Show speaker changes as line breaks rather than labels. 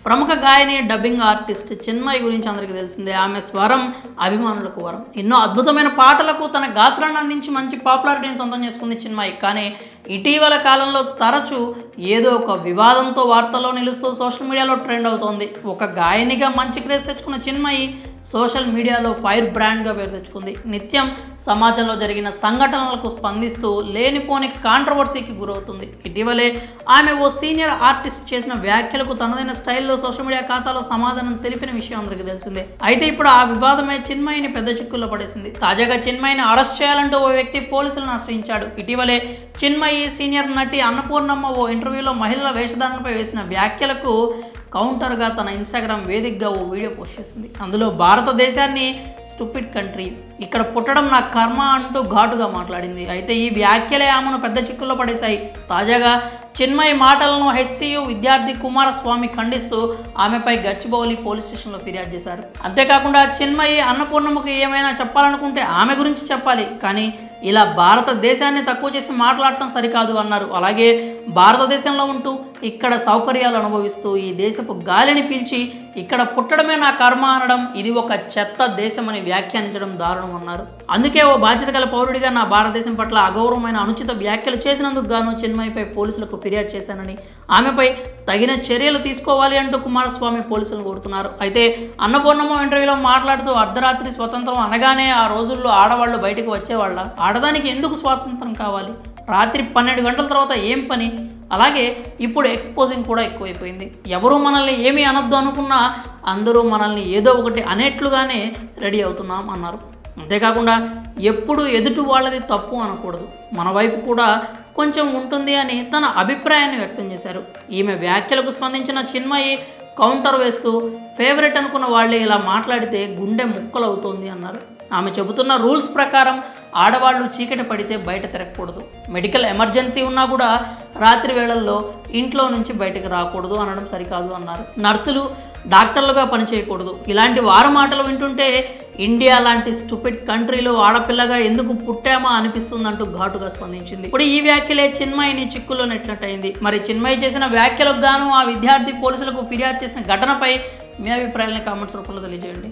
ప్రముఖ గాయని dubbing artist Chinmayi గురించి అందరికీ తెలిసిందే. ఆమె స్వరం అభిమానులకు వరం. ఎన్నో అద్భుతమైన పాటలకు తన గాత్రాన్ని అందించి మంచి పాపులారిటీని సొంతం చేసుకుంది చిన్మయి. కానీ ఇటీవల కాలంలో తరచూ ఏదో ఒక వివాదంతో వార్తల్లో నిలుస్తూ సోషల్ మీడియాలో ట్రెండ్ అవుతోంది. ఒక గాయనిగా మంచి క్రేజ్ తెచ్చుకున్న చిన్మయి సోషల్ మీడియాలో ఫైర్ బ్రాండ్గా పేరు తెచ్చుకుంది. నిత్యం సమాజంలో జరిగిన సంఘటనలకు స్పందిస్తూ లేనిపోని కాంట్రవర్సీకి గురవుతుంది. ఇటీవలే ఆమె ఓ సీనియర్ ఆర్టిస్ట్ చేసిన వ్యాఖ్యలకు తనదైన స్టైల్లో సోషల్ మీడియా ఖాతాలో సమాధానం తెలిపిన విషయం అందరికీ తెలిసిందే. అయితే ఇప్పుడు ఆ వివాదమే చిన్మయిని పెద్ద చిక్కుల్లో పడేసింది. తాజాగా చిన్మయిని అరెస్ట్ చేయాలంటూ ఓ వ్యక్తి పోలీసులను ఆశ్రయించాడు. ఇటీవలే చిన్మయి సీనియర్ నటి అన్నపూర్ణమ్మ ఓ ఇంటర్వ్యూలో మహిళల వేషధారణపై వేసిన వ్యాఖ్యలకు కౌంటర్గా తన ఇన్స్టాగ్రామ్ వేదికగా ఓ వీడియో పోస్ట్ చేసింది. అందులో భారతదేశాన్ని స్టూపిడ్ కంట్రీ, ఇక్కడ పుట్టడం నా కర్మ అంటూ ఘాటుగా మాట్లాడింది. అయితే ఈ వ్యాఖ్యలే ఆమెను పెద్ద చిక్కుల్లో పడేశాయి. తాజాగా చిన్మయి మాటలను HCU విద్యార్థి కుమారస్వామి ఖండిస్తూ ఆమెపై గచ్చిబౌలి పోలీస్ స్టేషన్లో ఫిర్యాదు చేశారు. అంతేకాకుండా చిన్మయి అన్నపూర్ణమ్మకు ఏమైనా చెప్పాలనుకుంటే ఆమె గురించి చెప్పాలి, కానీ ఇలా భారతదేశాన్ని తక్కువ చేసి మాట్లాడటం సరికాదు అన్నారు. అలాగే భారతదేశంలో ఉంటూ ఇక్కడ సౌకర్యాలు అనుభవిస్తూ ఈ దేశపు గాలిని పీల్చి ఇక్కడ పుట్టడమే నా కర్మ అనడం ఇది ఒక చెత్త దేశమని వ్యాఖ్యానించడం దారుణం అన్నారు. అందుకే ఓ బాధ్యత గల పౌరుడిగా నా భారతదేశం పట్ల అగౌరవమైన అనుచిత వ్యాఖ్యలు చేసినందుకు గాను చిన్మయిపై పోలీసులకు ఫిర్యాదు చేశానని, ఆమెపై తగిన చర్యలు తీసుకోవాలి అంటూ కుమారస్వామి పోలీసులను కోరుతున్నారు. అయితే అన్నపూర్ణమ్మ ఇంటర్వ్యూలో మాట్లాడుతూ అర్ధరాత్రి స్వతంత్రం అనగానే ఆ రోజుల్లో ఆడవాళ్ళు బయటకు వచ్చేవాళ్ళ, ఆడదానికి ఎందుకు స్వాతంత్రం కావాలి, రాత్రి 12 గంటల తర్వాత ఏం పని, అలాగే ఇప్పుడు ఎక్స్పోజింగ్ కూడా ఎక్కువైపోయింది, ఎవరు మనల్ని ఏమీ అనొద్దు అనుకున్నా అందరూ మనల్ని ఏదో ఒకటి అనేట్లుగానే రెడీ అవుతున్నాం అన్నారు. అంతేకాకుండా ఎప్పుడు ఎదుటి వాళ్ళది తప్పు అనకూడదు, మన వైపు కూడా కొంచెం ఉంటుంది అని తన అభిప్రాయాన్ని వ్యక్తం చేశారు. ఈమె వ్యాఖ్యలకు స్పందించిన చిన్మయి కౌంటర్ వేస్తూ ఫేవరెట్ అనుకున్న వాళ్ళే ఇలా మాట్లాడితే గుండె ముక్కలవుతోంది అన్నారు. ఆమె చెబుతున్న రూల్స్ ప్రకారం ఆడవాళ్ళు చీకటి పడితే బయట తిరగకూడదు, మెడికల్ ఎమర్జెన్సీ ఉన్నా కూడా రాత్రి వేళల్లో ఇంట్లో నుంచి బయటకు రాకూడదు అనడం సరికాదు అన్నారు. నర్సులు డాక్టర్లుగా పనిచేయకూడదు, ఇలాంటి వారు మాటలు వింటుంటే ఇండియా లాంటి స్టూపిడ్ కంట్రీలో ఆడపిల్లగా ఎందుకు పుట్టామా అనిపిస్తుందంటూ ఘాటుగా స్పందించింది. ఇప్పుడు ఈ వ్యాఖ్యలే చిన్మయిని చిక్కుల్లో నెట్టినట్టయింది. మరి చిన్మయి చేసిన వ్యాఖ్యలకు గాను ఆ విద్యార్థి పోలీసులకు ఫిర్యాదు చేసిన ఘటనపై మీ అభిప్రాయాలను కామెంట్స్ రూపంలో తెలియజేయండి.